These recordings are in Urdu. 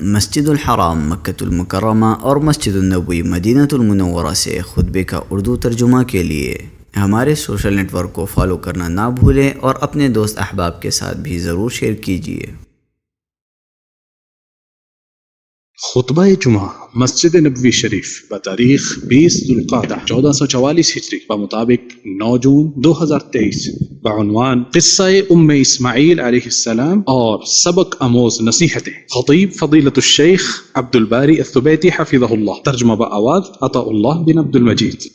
مسجد الحرام مکۃ المکرمہ اور مسجد النبوی مدینہ المنورہ سے خطبے کا اردو ترجمہ کے لیے ہمارے سوشل نیٹ ورک کو فالو کرنا نہ بھولیں اور اپنے دوست احباب کے ساتھ بھی ضرور شیئر کیجیے۔ خطبہ جمعہ مسجد نبوی شریف بتاریخ 20 ذوالقعدہ 1444 ہجری بمطابق 9 جون 2023 بعنوان قصہ ام اسماعیل علیہ السلام اور سبق آموز نصیحتیں۔ خطیب فضیلۃ الشیخ عبد الباری الثبیتی حفظہ اللہ، ترجمہ بآواز عطاء اللہ بن عبد المجید۔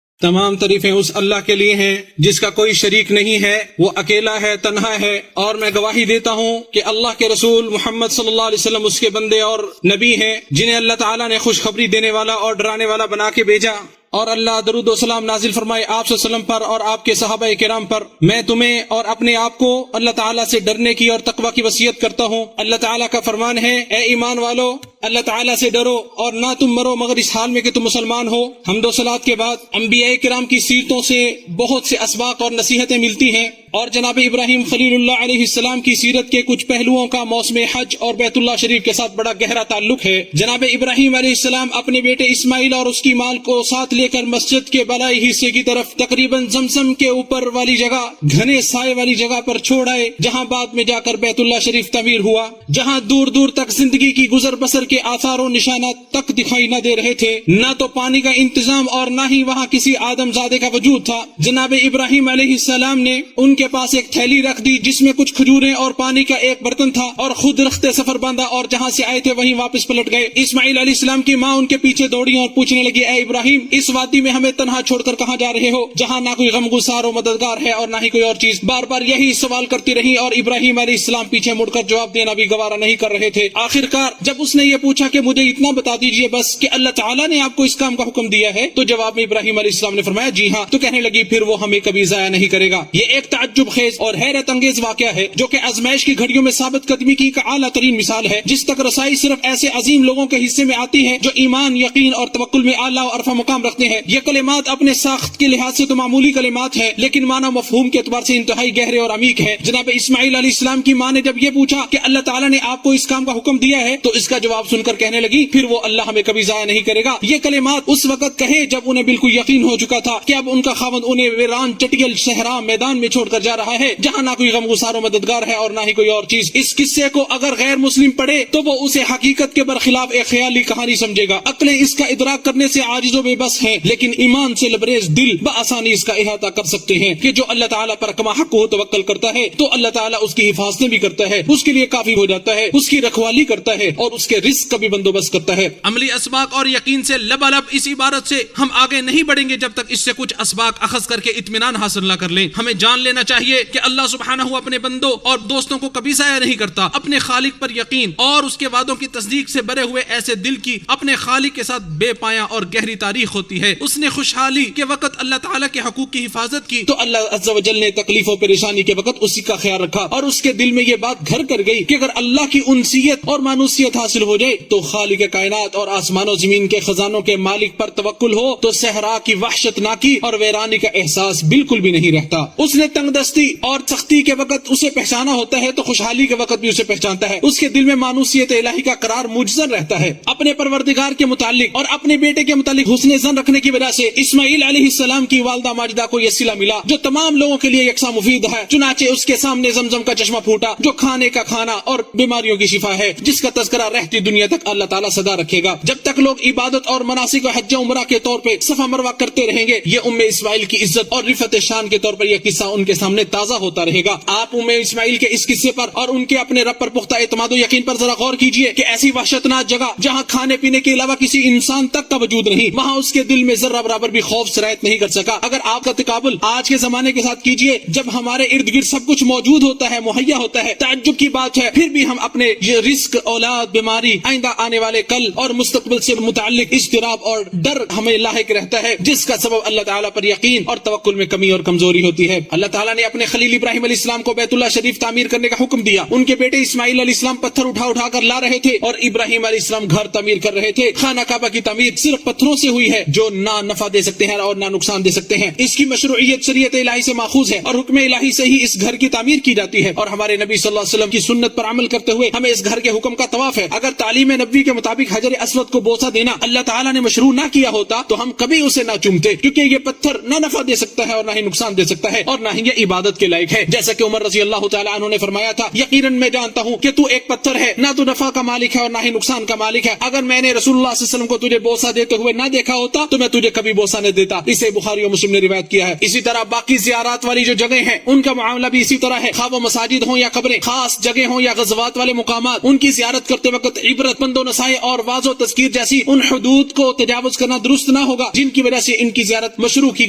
تمام تعریفیں اس اللہ کے لیے ہیں جس کا کوئی شریک نہیں ہے، وہ اکیلا ہے، تنہا ہے، اور میں گواہی دیتا ہوں کہ اللہ کے رسول محمد صلی اللہ علیہ وسلم اس کے بندے اور نبی ہیں جنہیں اللہ تعالیٰ نے خوشخبری دینے والا اور ڈرانے والا بنا کے بھیجا۔ اور اللہ درود و سلام نازل فرمائے آپ صلی اللہ علیہ وسلم پر اور آپ کے صحابہ کرام پر۔ میں تمہیں اور اپنے آپ کو اللہ تعالیٰ سے ڈرنے کی اور تقوی کی وصیت کرتا ہوں۔ اللہ تعالیٰ کا فرمان ہے، اے ایمان والو اللہ تعالیٰ سے ڈرو اور نہ تم مرو مگر اس حال میں کہ تم مسلمان ہو۔ حمد و صلات کے بعد انبیاء کرام کی سیرتوں سے بہت سے اسباق اور نصیحتیں ملتی ہیں، اور جناب ابراہیم خلیل اللہ علیہ السلام کی سیرت کے کچھ پہلوؤں کا موسم حج اور بیت اللہ شریف کے ساتھ بڑا گہرا تعلق ہے۔ جناب ابراہیم علیہ السلام اپنے بیٹے اسماعیل اور اس کی مال کو ساتھ لے کر مسجد کے بالائی حصے کی طرف تقریباً زمزم کے اوپر والی جگہ، گھنے سائے والی جگہ پر چھوڑ آئے، جہاں بعد میں جا کر بیت اللہ شریف تعمیر ہوا، جہاں دور دور تک زندگی کی گزر بسر کے آثار و نشانات تک دکھائی نہ دے رہے تھے۔ نہ تو پانی کا انتظام اور نہ ہی وہاں کسی آدم زادے کا وجود تھا۔ جناب ابراہیم علیہ السلام نے ان کے پاس ایک تھیلی رکھ دی جس میں کچھ کھجوریں اور پانی کا ایک برتن تھا، اور خود رخت سفر باندھا اور جہاں سے آئے تھے وہیں واپس پلٹ گئے۔ اسماعیل علیہ السلام کی ماں ان کے پیچھے دوڑی اور پوچھنے لگی، اے ابراہیم اس وادی میں ہمیں تنہا چھوڑ کر کہاں جا رہے ہو جہاں نہ کوئی غمگسار و مددگار ہے اور نہ ہی کوئی اور چیز؟ بار بار یہی سوال کرتی رہی اور ابراہیم علیہ السلام پیچھے مڑ کر جواب دینا بھی گوارا نہیں کر رہے تھے۔ آخر کار جب اس نے یہ پوچھا کہ مجھے اتنا بتا دیجئے بس کہ اللہ تعالیٰ نے آپ کو اس کام کا حکم دیا ہے، تو جواب میں ابراہیم علیہ السلام نے فرمایا جی ہاں۔ تو کہنے لگی پھر وہ ہمیں کبھی ضائع نہیں کرے گا۔ یہ ایک تعجب خیز اور حیرت انگیز واقعہ ہے جو کہ آزمائش کی گھڑیوں میں ثابت قدمی کی ایک اعلیٰ ترین مثال ہے، جس تک رسائی صرف ایسے عظیم لوگوں کے حصے میں آتی ہے جو ایمان، یقین اور توکل میں اعلیٰ و عرفہ مقام رکھتے ہیں۔ یہ کلمات اپنے ساخت کے لحاظ سے تو معمولی کلمات ہیں، لیکن معنی مفہوم کے اعتبار سے انتہائی گہرے اور عمیق ہیں۔ جناب اسماعیل علیہ السلام کی ماں نے جب یہ پوچھا کہ اللہ تعالیٰ نے آپ کو اس کام کا حکم دیا ہے، تو اس کا جواب سن کر کہنے لگی پھر وہ اللہ ہمیں کبھی ضائع نہیں کرے گا۔ یہ کلمات اس وقت کہے جب انہیں بالکل یقین ہو چکا تھا کہ اب ان کا خاوند انہیں ویران چٹیل صحرا میدان میں چھوڑ کر جا رہا ہے، جہاں نہ کوئی غمگسار و مددگار ہے اور نہ ہی کوئی اور چیز۔ اس قصے کو اگر غیر مسلم پڑھے تو وہ اسے حقیقت کے برخلاف ایک خیالی کہانی سمجھے گا۔ عقلیں اس کا ادراک کرنے سے عاجز و بے بس ہیں، لیکن ایمان سے لبریز دل بآسانی اس کا احاطہ کر سکتے ہیں کہ جو اللہ تعالیٰ پر کما حق ہو توکل کرتا ہے تو اللہ تعالیٰ اس کی حفاظتیں بھی کرتا ہے، اس کے لیے کافی ہو جاتا ہے، اس کی رکھوالی کرتا ہے اور اس کے رزق کا بھی بندوبست کرتا ہے۔ عملی اسباق اور یقین سے لبالب اس عبارت سے ہم آگے نہیں بڑھیں گے جب تک اس سے کچھ اسباق اخذ کر کے اطمینان حاصل نہ کر لیں۔ ہمیں جان لینا چاہیے کہ اللہ سبحانہ اپنے بندوں اور دوستوں کو کبھی ضائع نہیں کرتا۔ اپنے خالق پر یقین اور اس کے وعدوں کی تصدیق سے بھرے ہوئے ایسے دل کی اپنے خالق کے ساتھ بے پایاں اور گہری تاریخ ہوتی ہے۔ اس نے خوشحالی کے وقت اللہ تعالیٰ کے حقوق کی حفاظت کی تو اللہ عز و جل نے تکلیف و پریشانی کے وقت اسی کا خیال رکھا، اور اس کے دل میں یہ بات گھر کر گئی کہ اگر اللہ کی انسیت اور مانوسیت حاصل ہو جائے تو خالق کائنات اور آسمان و زمین کے خزانوں کے مالک پر توکل ہو تو صحرا کی وحشت ناکی اور ویرانی کا احساس بالکل بھی نہیں رہتا۔ اس نے تنگ دستی اور سختی کے وقت اسے پہچانا ہوتا ہے تو خوشحالی کے وقت بھی اسے پہچانتا ہے۔ اس کے دل میں مانوسیت الہی کا قرار مجزن رہتا ہے۔ اپنے پروردگار کے متعلق اور اپنے بیٹے کے متعلق حسن ظن رکھنے کی وجہ سے اسماعیل علیہ السلام کی والدہ ماجدہ کو یہ صلہ ملا جو تمام لوگوں کے لیے یکساں مفید ہے۔ چنانچہ اس کے سامنے زمزم کا چشمہ پھوٹا جو کھانے کا کھانا اور بیماریوں کی شفا ہے، جس کا تذکرہ رہتی دنیا تک اللہ تعالیٰ سدا رکھے گا۔ جب تک لوگ عبادت اور مناسک و حج عمرہ کے طور پہ صفا مروہ کرتے رہیں گے، یہ ام اسماعیل کی عزت اور رفعت شان کے طور پر یہ قصہ ان کے سامنے تازہ ہوتا رہے گا۔ آپ ام اسماعیل کے اس قصے پر اور ان کے اپنے رب پر پختہ اعتماد و یقین پر ذرا غور کیجئے کہ ایسی وحشتناک جگہ جہاں کھانے پینے کے علاوہ کسی انسان تک کا وجود نہیں، وہاں اس کے دل میں ذرہ برابر بھی خوف سرایت نہیں کر سکا۔ اگر آپ کا تقابل آج کے زمانے کے ساتھ کیجئے جب ہمارے ارد گرد سب کچھ موجود ہوتا ہے، مہیا ہوتا ہے، تعجب کی بات ہے پھر بھی ہم اپنے یہ رزق، اولاد، بیماری، آئندہ آنے والے کل اور مستقبل سے متعلق اضطراب اور ڈر ہمیں لاحق رہتا ہے، جس کا سبب اللہ تعالیٰ پر یقین اور توکل میں کمی اور کمزوری ہوتی ہے۔ اللہ تعالیٰ نے اپنے خلیل ابراہیم علیہ السلام کو بیت اللہ شریف تعمیر کرنے کا حکم دیا۔ ان کے بیٹے اسماعیل علیہ السلام پتھر اٹھا اٹھا کر لا رہے تھے اور ابراہیم علیہ السلام گھر تعمیر کر رہے تھے۔ خانہ کعبہ کی تعمیر صرف پتھروں سے ہوئی ہے جو نہ نفع دے سکتے ہیں اور نہ نقصان دے سکتے ہیں۔ اس کی مشروعیت شریعت الہی سے ماخوذ ہے اور حکم الہی سے ہی اس گھر کی تعمیر کی جاتی ہے، اور ہمارے نبی صلی اللہ علیہ وسلم کی سنت پر عمل کرتے ہوئے ہمیں اس گھر کے حکم کا طواف ہے۔ اگر تعلیم نبوی کے مطابق حجر اسود کو بوسہ دینا اللہ تعالیٰ نے مشروع نہ کیا ہوتا تو ہم کبھی اسے نہ چومتے، کیونکہ یہ پتھر نہ نفع دے سکتا ہے اور نہ ہی نقصان دے سکتا ہے اور نہ ہی یہ عبادت کے لائق ہے۔ جیسا کہ عمر رضی اللہ تعالیٰ عنہ نے فرمایا تھا، یقیناً میں جانتا ہوں کہ تو ایک پتھر ہے، نہ تو نفع کا مالک ہے اور نہ ہی نقصان کا مالک ہے۔ اگر میں نے رسول اللہ صلی اللہ علیہ وسلم کو تجھے بوسہ دیتے ہوئے نہ دیکھا ہوتا تو میں تجھے کبھی بوسہ نہ دیتا۔ اسے بخاری اور مسلم نے روایت کیا ہے۔ اسی طرح باقی زیارات والی جو جگہیں ہیں ان کا معاملہ بھی اسی طرح ہے، خواہ وہ مساجد ہوں یا قبریں، خاص جگہ ہوں یا غزوات والے مقامات، ان کی زیارت کرتے وقت عبرت مند و نصائح اور واضح و تذکیر جیسی ان حدود کو تجاوز کرنا درست نہ ہوگا جن کی وجہ سے ان کی زیارت مشروع کی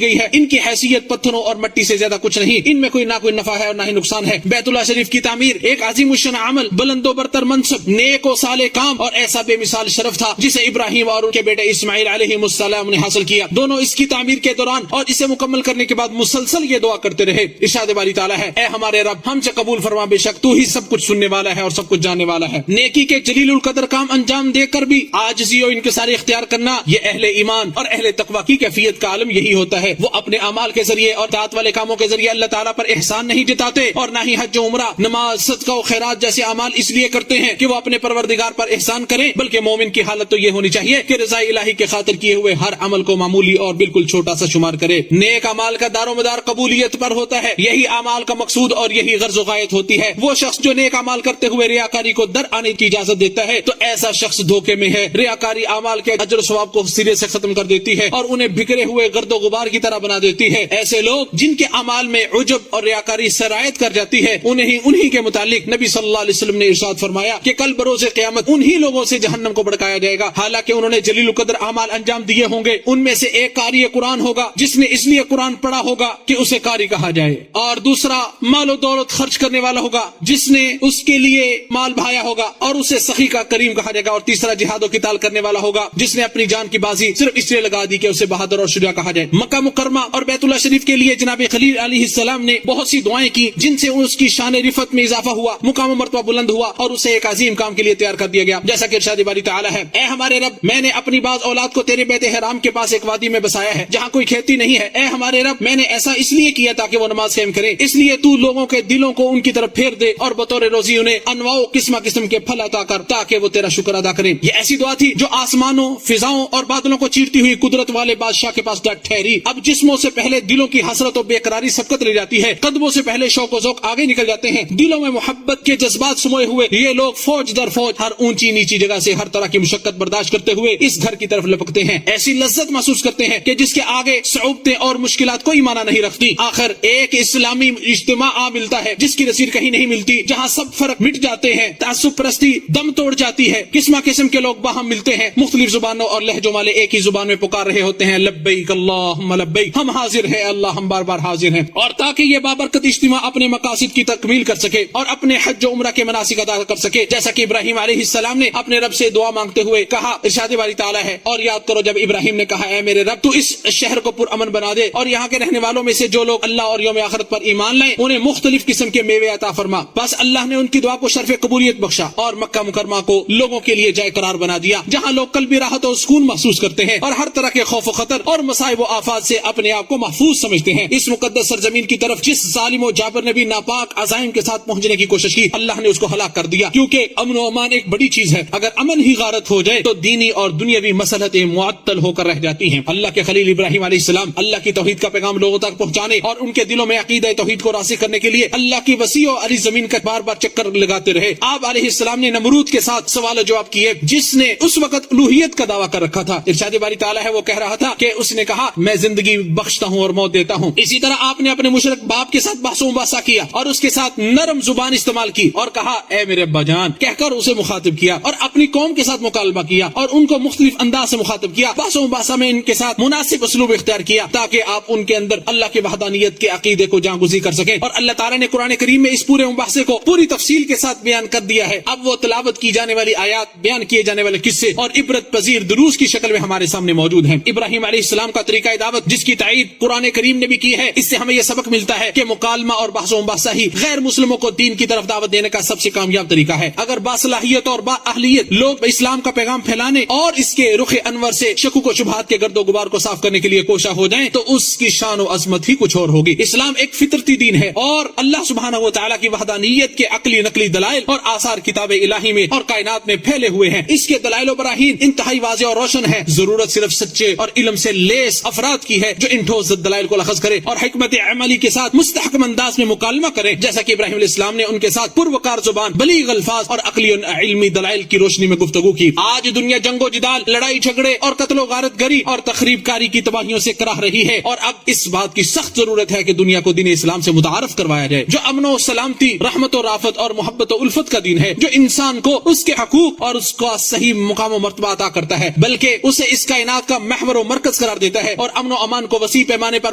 گئی ہے۔ ان کی حیثیت پتھروں اور مٹی سے زیادہ کچھ نہیں، ان میں نہ کوئی نفع ہے اور نہ ہی نقصان ہے۔ بیت اللہ شریف کی تعمیر ایک عظیم الشان عمل، بلند و برتر منصب، نیک و صالح کام اور ایسا بے مثال شرف تھا جسے ابراہیم اور ان کے بیٹے اسماعیل علیہ السلام نے حاصل کیا۔ دونوں اس کی تعمیر کے دوران اور اسے مکمل کرنے کے بعد مسلسل یہ دعا کرتے رہے۔ ارشاد باری تعالیٰ ہے، اے ہمارے رب ہم سے قبول فرما، بے شک تو ہی سب کچھ سننے والا ہے اور سب کچھ جاننے والا ہے۔ نیکی کے جلیل القدر کام انجام دے کر بھی عاجزی اور انکساری اختیار کرنا، یہ اہل ایمان اور اہل تقوی کی کیفیت کا عالم یہی ہوتا ہے۔ وہ اپنے اعمال کے ذریعے اور طاعت والے کاموں کے ذریعے اللہ تعالیٰ پر احسان نہیں جتاتے اور نہ ہی حج و عمرہ، نماز، صدقہ و خیرات جیسے اعمال اس لیے کرتے ہیں کہ وہ اپنے پروردگار پر احسان کریں، بلکہ مومن کی حالت تو یہ ہونی چاہیے کہ رضا الہی کے خاطر کیے ہوئے ہر عمل کو معمولی اور بالکل چھوٹا سا شمار کرے۔ نیک اعمال کا دار و مدار قبولیت پر ہوتا ہے، یہی اعمال کا مقصود اور یہی غرض و غایت ہوتی ہے۔ وہ شخص جو نیک اعمال کرتے ہوئے ریاکاری کو در آنے کی اجازت دیتا ہے تو ایسا شخص دھوکے میں ہے۔ ریاکاری اعمال کے اجر و ثواب کو سرے سے ختم کر دیتی ہے اور انہیں بکھرے ہوئے گرد و غبار کی طرح بنا دیتی ہے۔ ایسے لوگ جن کے اعمال میں عجب اور ریاکاری سرایت کر جاتی ہے، انہی کے متعلق نبی صلی اللہ علیہ وسلم نے ارشاد فرمایا کہ کل بروز قیامت انہی لوگوں سے جہنم کو بھڑکایا جائے گا، حالانکہ انہوں نے جلیل القدر اعمال انجام دیے ہوں گے۔ ان میں سے ایک قاری قرآن ہوگا جس نے اس لیے قرآن پڑھا ہوگا کہ اسے قاری کہا جائے، اور دوسرا مال و دولت خرچ کرنے والا ہوگا جس نے اس کے لیے مال بہایا ہوگا اور اسے سخی کا کریم کہا جائے گا، اور تیسرا جہاد و قتال کرنے والا ہوگا جس نے اپنی جان کی بازی صرف اس لیے لگا دی کہ اسے بہادر اور شجاع کہا جائے۔ مکہ مکرمہ اور بیت اللہ شریف کے لیے جناب خلیل علیہ السلام نے بہت سی دعائیں کی جن سے اس کی شان رفعت میں اضافہ ہوا، مقام و مرتبہ بلند ہوا اور اسے ایک عظیم کام کے لیے تیار کر دیا گیا، جیسا کہ ارشاد باری تعالیٰ ہے، اے ہمارے رب میں نے اپنی بعض اولاد کو تیرے بیت حرام کے پاس ایک وادی میں بسایا ہے جہاں کوئی کھیتی نہیں ہے۔ اے ہمارے رب میں نے ایسا اس لیے کیا تاکہ وہ نماز قائم کریں، اس لیے تو لوگوں کے دلوں کو ان کی طرف پھیر دے اور بطور روزی انہیں انواع و قسم کے پھل عطا کر تاکہ وہ تیرا شکر ادا کریں۔ یہ ایسی دعا تھی جو آسمانوں، فضاؤں اور بادلوں کو چیرتی ہوئی قدرت والے بادشاہ کے پاس ڈٹ ٹھہری۔ اب جسموں سے پہلے دلوں کی حسرت و بے قراری سبقت لے جاتی ہے، قدموں سے پہلے شوق و ذوق آگے نکل جاتے ہیں، دلوں میں محبت کے جذبات سموئے ہوئے یہ لوگ فوج در فوج ہر اونچی نیچی جگہ سے ہر طرح کی مشقت برداشت کرتے ہوئے اس گھر کی طرف لپکتے ہیں، ایسی لذت محسوس کرتے ہیں کہ جس کے آگے صعوبتیں اور مشکلات کوئی معنی نہیں رکھتی۔ آخر ایک اسلامی اجتماع ملتا ہے جس کی نظیر کہیں نہیں ملتی، جہاں سب فرق مٹ جاتے ہیں، تعصب پرستی دم توڑ جاتی ہے، قسم کے لوگ باہم ملتے ہیں، مختلف زبانوں اور لہجوں والے ایک ہی زبان میں پکار رہے ہوتے ہیں، لبیک اللہم لبیک، ہم حاضر ہیں اللہ، ہم بار بار حاضر ہیں۔ اور تاکہ یہ بابرکت اجتماع اپنے مقاصد کی تکمیل کر سکے اور اپنے حج و عمرہ کے مناسک ادا کر سکے، جیسا کہ ابراہیم علیہ السلام نے اپنے رب سے دعا مانگتے ہوئے کہا، ارشاد باری تعالیٰ ہے، اور یاد کرو جب ابراہیم نے کہا، اے میرے رب تو اس شہر کو پرامن بنا دے اور یہاں کے رہنے والوں میں سے جو لوگ اللہ اور یوم آخرت پر ایمان لائیں انہیں مختلف قسم کے میوے عطا فرما۔ بس اللہ نے ان کی دعا کو شرف قبولیت بخشا اور مکہ مکرمہ کو لوگوں کے لیے جائے قرار بنا دیا جہاں لوگ قلبی راحت اور سکون محسوس کرتے ہیں اور ہر طرح کے خوف و خطر اور مصائب و آفات سے اپنے آپ کو محفوظ سمجھتے ہیں۔ اس مقدس سرزمین کی طرف جس ظالم و جابر نے بھی ناپاک عزائم کے ساتھ پہنچنے کی کوشش کی، اللہ نے اس کو ہلاک کر دیا، کیونکہ امن و امان ایک بڑی چیز ہے، اگر امن ہی غارت ہو جائے تو دینی اور دنیاوی مصلحتیں معطل ہو کر رہ جاتی ہیں۔ اللہ کے خلیل ابراہیم علیہ السلام اللہ کی توحید کا پیغام لوگوں تک پہنچانے اور ان کے دلوں میں عقیدہ توحید کو راسخ کرنے کے لیے اللہ کی وسیع و عریض زمین کا بار بار چکر لگاتے رہے۔ آپ علیہ السلام نے نمرود کے ساتھ سوال و جواب کیے جس نے اس وقت الوہیت کا دعویٰ کر رکھا تھا۔ ارشاد باری تعالیٰ ہے، وہ کہہ رہا تھا کہ اس نے کہا میں زندگی بخشتا ہوں اور موت دیتا ہوں۔ اسی طرح آپ نے اپنے مشرک باپ کے ساتھ بحث و مباحثہ کیا اور اس کے ساتھ نرم زبان استعمال کی اور کہا اے میرے ابا جان کہہ کر اسے مخاطب کیا، اور اپنی قوم کے ساتھ مکالمہ کیا اور ان کو مختلف انداز سے مخاطب کیا۔ بحث و مباحثہ میں ان کے ساتھ مناسب اسلوب اختیار کیا تاکہ آپ ان کے اندر اللہ کی وحدانیت کے عقیدے کو جاگزی کر سکیں، اور اللہ تعالیٰ نے قرآن کریم میں اس پورے مباحثے کو پوری تفصیل کے ساتھ بیان کر دیا ہے۔ اب وہ تلاوت کی جانے والی والی آیات، بیان کیے جانے والے قصے اور عبرت پذیر دروس کی شکل میں ہمارے سامنے موجود ہیں۔ ابراہیم علیہ السلام کا طریقہ دعوت جس کی تائید قرآن کریم نے بھی کی ہے، اس سے ہمیں یہ سبق ملتا ہے کہ مکالمہ اور بحث و مباحثہ ہی غیر مسلموں کو دین کی طرف دعوت دینے کا سب سے کامیاب طریقہ ہے۔ اگر باصلاحیت اور بااہلیت لوگ اسلام کا پیغام پھیلانے اور اس کے رخ انور سے شکوک و شبہات کے گرد و غبار کو صاف کرنے کے لیے کوشاں ہو جائیں تو اس کی شان و عظمت ہی کچھ اور ہوگی۔ اسلام ایک فطرتی دین ہے اور اللہ سبحانہ و تعالیٰ کی وحدانیت کے عقلی نقلی دلائل اور آثار کتاب الہی میں اور کائنات میں پھیلے ہوئے ہیں۔ اس کے دلائل و براہین انتہائی واضح اور روشن ہے۔ ضرورت صرف سچے اور علم سے لیس افراد کی ہے جو ان ٹھوس دلائل کو اخذ کرے اور حکمت عملی کے ساتھ مستحکم انداز میں مکالمہ کرے، جیسا کہ ابراہیم علیہ السلام نے ان کے ساتھ پروکار زبان، بلیغ الفاظ اور عقلی علمی دلائل کی روشنی میں گفتگو کی۔ آج دنیا جنگ و جدال، لڑائی جھگڑے اور قتل و غارت گری اور تخریب کاری کی تباہیوں سے کراہ رہی ہے، اور اب اس بات کی سخت ضرورت ہے کہ دنیا کو دین اسلام سے متعارف کروایا جائے، جو امن و سلامتی، رحمت و رافت اور محبت و الفت کا دین ہے، جو انسان کو اس کے حقوق اور اس کا صحیح مقام و مرتبہ عطا کرتا ہے، بلکہ اسے اس کائنات کا محور و مرکز قرار دیتا ہے اور امن و امان کو وسیع پیمانے پر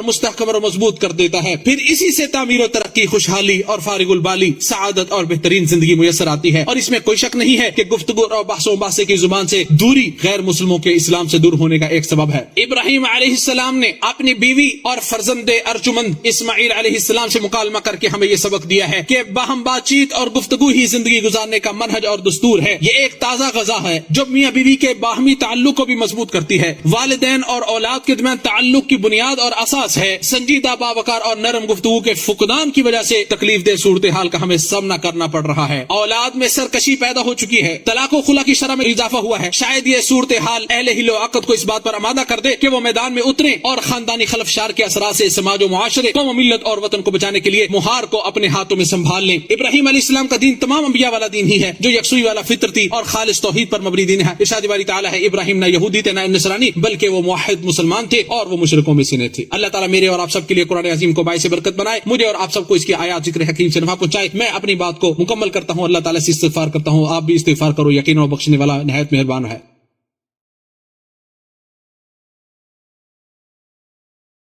مستحکم اور مضبوط کر دیتا ہے۔ پھر اسی سے تعمیر و ترقی، خوشحالی اور فارغ البالی، سعادت اور بہترین زندگی میسر آتی ہے، اور اس میں کوئی شک نہیں ہے کہ گفتگو اور بحث و مباحثے کی زبان سے دوری غیر مسلموں کے اسلام سے دور ہونے کا ایک سبب ہے۔ ابراہیم علیہ السلام نے اپنی بیوی اور فرزند ارجمند اسماعیل علیہ السلام سے مکالمہ کر کے ہمیں یہ سبق دیا ہے کہ باہم بات چیت اور گفتگو ہی زندگی گزارنے کا منہج اور دستور ہے۔ یہ ایک تازہ غذا ہے جو میاں بیوی کے باہمی تعلق کو بھی مضبوط کرتی ہے، والدین اور اولاد کے درمیان تعلق کی بنیاد اور اساس ہے۔ سنجیدہ، باوقار اور نرم گفتگو کے فقدان کی وجہ سے تکلیف دہ صورتحال کا ہمیں سامنا کرنا پڑ رہا ہے۔ اولاد میں سرکشی پیدا ہو چکی ہے، طلاق و خلا کی شرح میں اضافہ ہوا ہے۔ شاید یہ صورتحال اہل حل و عقد کو اس بات پر آمادہ کر دے کہ وہ میدان میں اتریں اور خاندانی خلفشار کے اثرات سے سماج و معاشرے، قوم و ملت اور وطن کو بچانے کے لیے مہار کو اپنے ہاتھوں میں سنبھال لیں۔ ابراہیم علیہ السلام کا دین تمام انبیاء والا دین ہی ہے، جو یکسوئی والا، فطرتی اور خالص توحید پر مبنی دین ہے۔ ارشاد باری تعالیٰ ہے، ابراہیم نہ یہودی تھے نہ نصرانی، بلکہ وہ موحد مسلمان تھے اور وہ مشرکوں میں سے نہیں تھے۔ اللہ تعالیٰ میرے اور آپ سب کے لیے قرآن عظیم کو باعث برکت بنائے، مجھے اور آپ سب کو اس کی آیات ذکر حکیم سے نفع پہنچائے۔ میں اپنی بات کو مکمل کرتا ہوں، اللہ تعالیٰ سے استغفار کرتا ہوں، آپ بھی استغفار کرو، یقینا وہ بخشنے والا نہایت مہربان ہے۔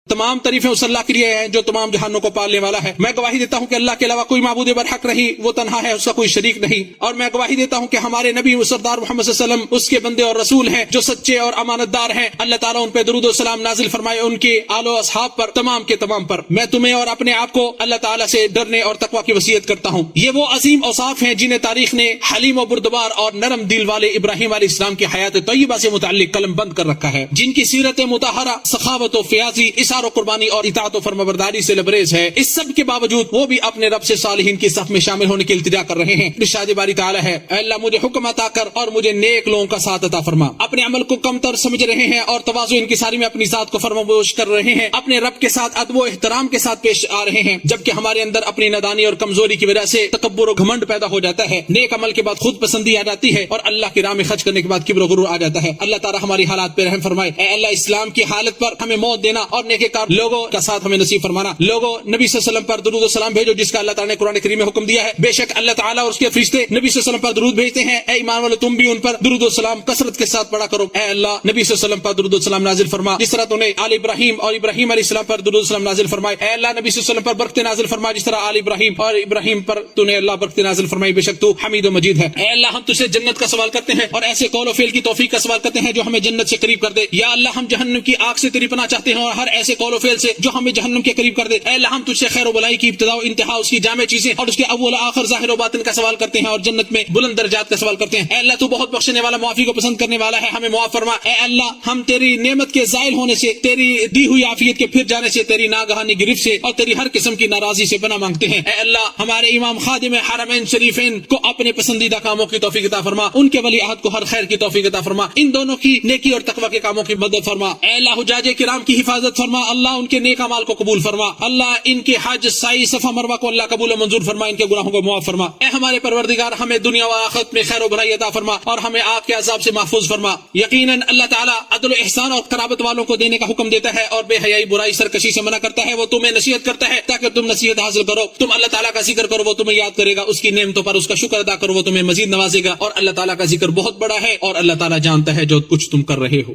تمام تعریفیں اس اللہ کے لیے ہیں جو تمام جہانوں کو پالنے والا ہے۔ میں گواہی دیتا ہوں کہ اللہ کے علاوہ کوئی معبود برحق نہیں، وہ تنہا ہے، اس کا کوئی شریک نہیں، اور میں گواہی دیتا ہوں کہ ہمارے نبی سردار محمد صلی اللہ علیہ وسلم اس کے بندے اور رسول ہیں جو سچے اور امانت دار ہیں۔ اللہ تعالیٰ ان پہ درود و سلام نازل فرمائے، ان کے آل و اصحاب پر، تمام کے تمام پر۔ میں تمہیں اور اپنے آپ کو اللہ تعالیٰ سے ڈرنے اور تقوی کی وصیت کرتا ہوں۔ یہ وہ عظیم اوصاف ہیں جنہیں تاریخ نے حلیم و بردبار اور نرم دل والے ابراہیم علیہ السلام کی حیات طیبہ سے متعلق قلم بند کر رکھا ہے، جن کی سیرت مطہرہ سخاوت و فیاضی، اثار و قربانی اور اطاعت و فرمانبرداری سے لبریز ہے۔ اس سب کے باوجود وہ بھی اپنے رب سے صالحین کی صف میں شامل ہونے کی التجا کر رہے ہیں۔ ارشاد باری تعالیٰ ہے، اے اللہ مجھے حکم عطا کر اور مجھے نیک لوگوں کا ساتھ عطا فرما۔ اپنے عمل کو کم تر سمجھ رہے ہیں اور تواضع انکساری میں اپنی ذات کو فرموش کر رہے ہیں، اپنے رب کے ساتھ ادب و احترام کے ساتھ پیش آ رہے ہیں، جبکہ ہمارے اندر اپنی نادانی اور کمزوری کی وجہ سے تکبر و گھمنڈ پیدا ہو جاتا ہے۔ نیک عمل کے بعد خود پسندی آ جاتی ہے اور اللہ کی راہ میں خرچ کرنے کے بعد کبر و غرور آ جاتا ہے۔ اللہ تعالیٰ ہماری حالات پہ رحم فرمائے۔ اے اللہ اسلام کی حالت پر ہمیں موت دینا اور نیکوکار لوگوں کا ساتھ ہمیں نصیب فرمانا۔ لوگوں نبی صلی اللہ علیہ وسلم پر درود و سلام بھیجو جس کا اللہ تعالیٰ نے قرآن کریم میں حکم دیا ہے۔ بے شک اللہ تعالیٰ اور اس کے فرشتے نبی صلی اللہ علیہ وسلم پر درود بھیجتے ہیں۔ اے ایمان والو تم بھی ان پر درود و سلام کثرت کے ساتھ پڑھا کرو۔ اے اللہ نبی صلی اللہ علیہ وسلم پر درود و سلام نازل فرما جس طرح تو نے آل ابراہیم اور ابراہیم علیہ السلام پر درود و سلام نازل فرمائے۔ اے اللہ نبی صلی اللہ علیہ وسلم پر برکت نازل فرما جس طرح آل ابراہیم اور ابراہیم پر تو نے اللہ برکت نازل فرمائی، بے شک تو حمید و مجید ہے۔ اے اللہ ہم تجھ سے جنت کا سوال کرتے ہیں اور ایسے قول و فعل کی توفیق کا سوال کرتے ہیں جو ہمیں جنت سے قریب کر دے۔ یا اللہ ہم جہنم کی آگ سے تیری پناہ چاہتے ہیں اور ہر ایسے قول و فعل سے جو ہمیں جہنم کے قریب کر دے۔ اے اللہ ہم تجھ سے خیر و بلائی کی ابتدا و انتہا، اس کی جامع چیزیں اور اس کے اول آخر ظاہر و باطن کا سوال کرتے ہیں اور جنت میں بلند درجات کا سوال کرتے ہیں۔ اے اللہ تو بہت بخشنے والا، معافی کو پسند کرنے والا ہے، ہمیں معاف فرما۔ اے اللہ ہم تیری نعمت کے زائل ہونے سے، تیری دی ہوئی عافیت کے پھر جانے سے، تیری ناگہانی گرفت سے اور تیری ہر قسم کی ناراضی سے پناہ مانگتے ہیں۔ اے اللہ ہمارے امام خادم حرمین شریفین کو اپنے پسندیدہ کاموں کی توفیق عطا فرما، ان کے ولی عہد کو ہر خیر کی توفیق عطا فرما، ان دونوں کی نیکی اور تقوی کے کاموں کی مدد فرما۔ اے اللہ حجاج کرام کی حفاظت فرما، اللہ ان کے نیک اعمال کو قبول فرما، اللہ ان کے حج سعی صفا مروہ کو اللہ قبول و منظور فرما، ان کے گناہوں کو معاف فرما۔ اے ہمارے پروردگار ہمیں دنیا و آخرت میں خیر و بھلائی عطا فرما اور ہمیں آگ کے عذاب سے محفوظ فرما۔ یقیناً اللہ تعالیٰ عدل و احسان اور قرابت والوں کو دینے کا حکم دیتا ہے اور بے حیائی برائی سرکشی سے منع کرتا ہے۔ وہ تمہیں نصیحت کرتا ہے تاکہ تم نصیحت حاصل کرو، تم اللہ تعالیٰ کا ذکر کرو وہ تمہیں یاد کرے گا، اس کی نعمتوں پر اس کا شکر ادا کرو وہ تمہیں مزید نوازے گا، اور اللہ تعالیٰ کا ذکر بہت بڑا ہے اور اللہ تعالیٰ جانتا ہے جو کچھ تم کر رہے ہو۔